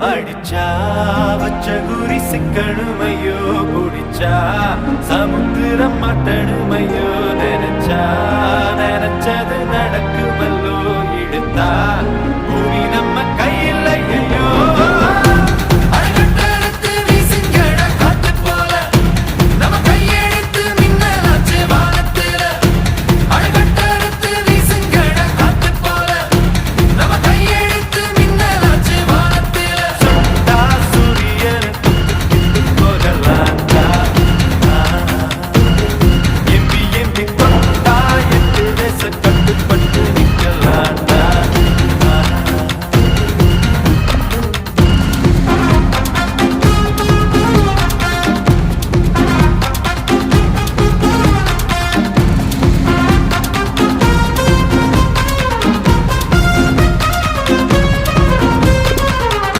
அடிச்சா வச்ச குறி சிக்கணுமையோ குடிச்சா சமுத்திரம் மாட்டணுமையோ நினைச்சா நினைச்சது நடக்குமல்லோ இழுத்தா